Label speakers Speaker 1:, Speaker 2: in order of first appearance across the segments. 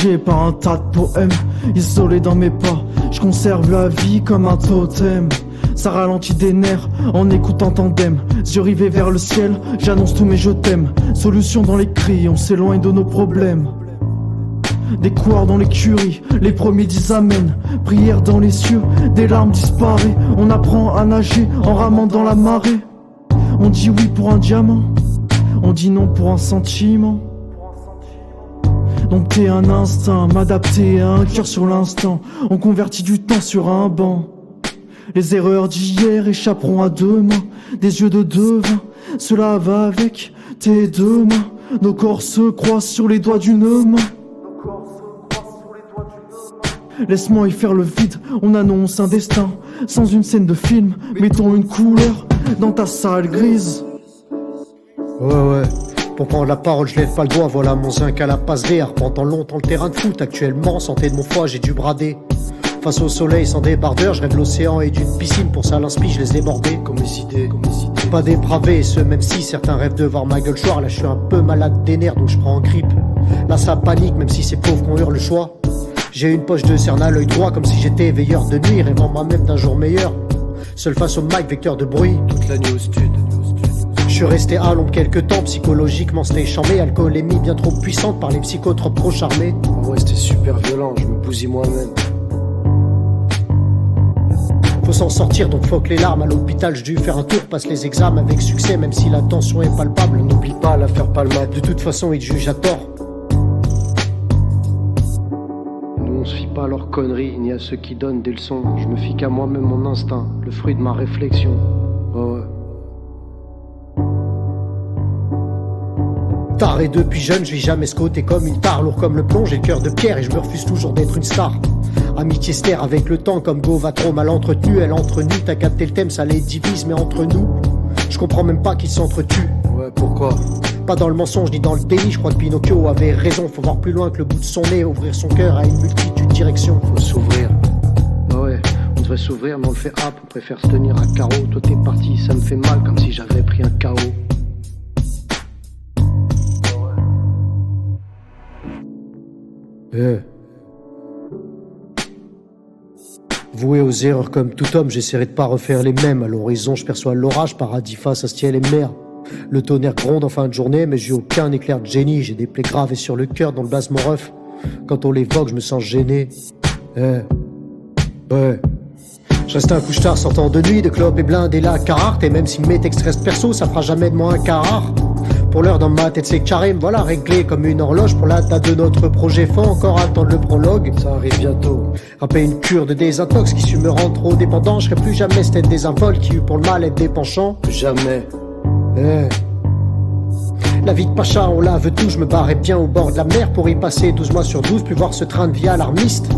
Speaker 1: Bercé par un tas de poèmes, isolé dans mes pas, je conserve la vie comme un totem. Ça ralentit des nerfs en écoutant Tandem. Yeux rivés vers le ciel, j'annonce tous mes je t'aime. Solution dans les cris, on s'éloigne de nos problèmes. Des coureurs dans l'écurie, les premiers disent amen. Prière dans les cieux, des larmes disparaissent. On apprend à nager en ramant dans la marée. On dit oui pour un diamant, on dit non pour un sentiment. Donc t'es un instinct, m'adapter à un cœur sur l'instant. On convertit du temps sur un banc. Les erreurs d'hier échapperont à demain. Des yeux de devin, cela va avec tes deux mains. Nos corps se croisent sur les doigts d'une main. Laisse-moi y faire le vide, on annonce un destin. Sans une scène de film, mettons une couleur dans ta salle grise.
Speaker 2: Ouais, pour prendre la parole je lève pas le doigt. Voilà mon zinc à la passe V. Arpentant longtemps le terrain de foot. Actuellement, santé de mon foie, j'ai dû brader. Face au soleil sans débardeur, je rêve l'océan et d'une piscine. Pour ça l'inspi, je les ai bordés comme les idées. Pas dépravé, ce même si certains rêvent de voir ma gueule choir. Là je suis un peu malade des nerfs donc je prends en grippe. Là ça panique même si c'est pauvre qu'on hurle le choix. J'ai une poche de cerne à l'œil droit comme si j'étais veilleur de nuit, rêvant moi-même d'un jour meilleur. Seul face au mic, vecteur de bruit. Toute la nuit au stud. Je suis resté à l'ombre quelques temps, psychologiquement c'était chambé. Alcoolémie bien trop puissante par les psychotropes trop charmés.
Speaker 3: Oh ouais, c'était super violent, je me bousille moi-même.
Speaker 2: Faut s'en sortir donc fuck les larmes. À l'hôpital j'ai dû faire un tour, passe les examens avec succès. Même si la tension est palpable,
Speaker 3: N'oublie pas l'affaire Palmade.
Speaker 2: de toute façon ils te jugent à tort.
Speaker 3: Nous on se fie pas à leurs conneries, ni à ceux qui donnent des leçons. Je me fie qu'à moi-même, mon instinct, le fruit de ma réflexion. Oh ouais.
Speaker 2: Taré depuis jeune, je vis jamais ce côté comme une tare. Lourd comme le plomb, j'ai le cœur de pierre et je me refuse toujours d'être une star. Amitié se terre avec le temps comme Go va trop mal entretenu. Elle entre nous, t'as capté le thème, ça les divise mais entre nous je comprends même pas qu'ils s'entretuent.
Speaker 3: Ouais, pourquoi?
Speaker 2: Pas dans le mensonge ni dans le déni, je crois que Pinocchio avait raison. Faut voir plus loin que le bout de son nez, ouvrir son cœur à une multitude de directions.
Speaker 3: Faut s'ouvrir. Bah ouais, on devrait s'ouvrir mais on le fait on préfère se tenir à carreau. Toi t'es parti, ça me fait mal comme si j'avais pris un KO.
Speaker 2: Voué aux erreurs comme tout homme, j'essaierai de pas refaire les mêmes. À l'horizon, je perçois l'orage, paradis face à ciel et mer. Le tonnerre gronde en fin de journée, mais j'ai aucun éclair de génie. J'ai des plaies gravées sur le cœur dans le bas mon ref. Quand on l'évoque, je me sens gêné. Ouais. Je reste un couche-tard sortant de nuit, de clopes et blindé la Carhartt. Et même si mes textes restent perso, ça fera jamais de moi un Carrare. Pour l'heure dans ma tête c'est carré, me voilà réglé comme une horloge. Pour la date de notre projet, faut encore attendre le prologue.
Speaker 3: Ça arrive bientôt.
Speaker 2: Rapper une cure de désintox qui su me rendre trop dépendant. Je serai plus jamais cette tête désinvolte qui eut pour le mal être des penchants.
Speaker 3: Jamais.
Speaker 2: La vie de Pacha, on la veut tout. Je me barrais bien au bord de la mer pour y passer 12 mois sur 12, plus voir ce train de vie alarmiste.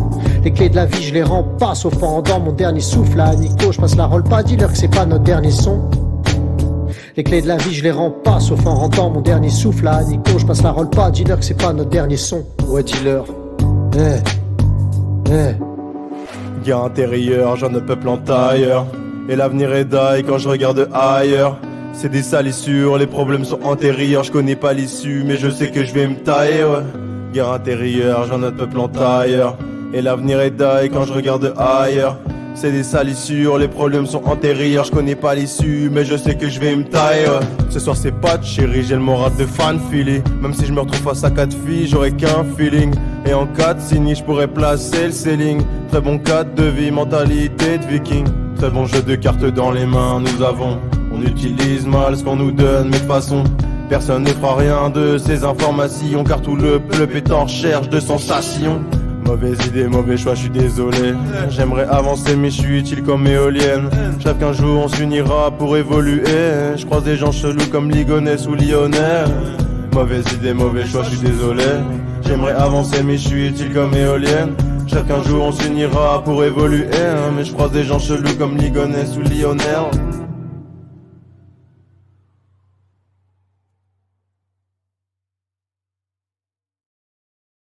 Speaker 2: Les clés de la vie, je les rends pas, sauf pendant mon dernier souffle. À Nico, je passe la roll pas, dis-leur que c'est pas notre dernier son. Les clés de la vie, je les rends pas, sauf en rendant mon dernier souffle. À Nico, je passe la roll pas, dis-leur que c'est pas notre dernier son.
Speaker 3: Ouais, dis-leur.
Speaker 4: Guerre intérieure, j'en ne peuple en tailleur. Et l'avenir est d'ail quand je regarde ailleurs. C'est des salissures, les problèmes sont antérieurs. Je connais pas l'issue, mais je sais que je vais me tailler, ouais. Guerre intérieure, j'en ai peuple en tailleur. Et l'avenir est d'ail quand je regarde ailleurs. C'est des salissures, les problèmes sont antérieurs. Je connais pas l'issue, mais je sais que je vais me tailler, ouais. Ce soir c'est pas de chérie, j'ai le moral de fan Philly. Même si je me retrouve face à 4 filles, j'aurais qu'un feeling. Et en 4 signes, je pourrais placer le ceiling. Très bon cadre de vie, mentalité de viking. Très bon jeu de cartes dans les mains, nous avons. On utilise mal ce qu'on nous donne, mais de façon personne ne fera rien de ces informations. Car tout le peuple est en recherche de sensations. Mauvaise idée, mauvais choix, je suis désolé. J'aimerais avancer mais je suis utile comme éolienne. Chaque jour on s'unira pour évoluer. Je croise des gens chelous comme Ligonès ou Lyonnais. Mauvaise idée, mauvais choix, je suis désolé. J'aimerais avancer mais je suis utile comme éolienne. Chaque jour on s'unira pour évoluer. Mais je croise des gens chelous comme Ligonès ou Lyonnais.